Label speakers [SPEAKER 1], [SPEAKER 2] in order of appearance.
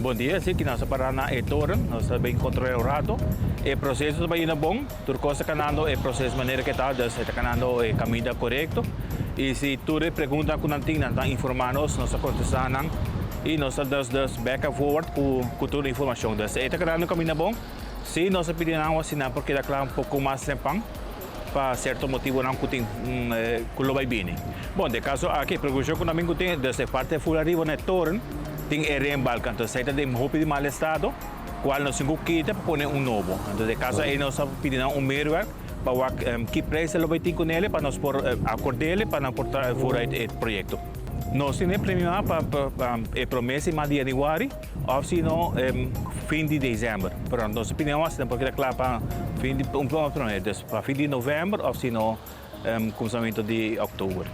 [SPEAKER 1] Bom dia, sim, que nós para na Etoren, nós bem controlado. O processo vai indo bom, tudo coisa canando o processo maneira que está, está canando o caminho correto. E se tu pergunta com nanti, nós informando, nós contestando e nós damos back and forward com toda a informação. Então, está canando o caminho bom. Se nós pedimos assinar porque dá claro pouco mais lempang, para certo motivo não que lo vai bem. Bom, de caso aqui, a preocupação que nós temos, desde parte full arriba na Etoren, tem reembarque. Então, se tem roupa de mal estado, qual nós temos que quitar para pôr novo. Então, de caso aí nós pedimos meerwerk, para que preço ele vai ter com ele, para nós pôr acordar para nós portar fora o projeto. Nós temos premiado para a promessa de janeiro, ou se não, fim de dezembro. Pronto, nós pedimos, porque é claro, para fim de para fim de novembro, ou se não, começamento de outubro.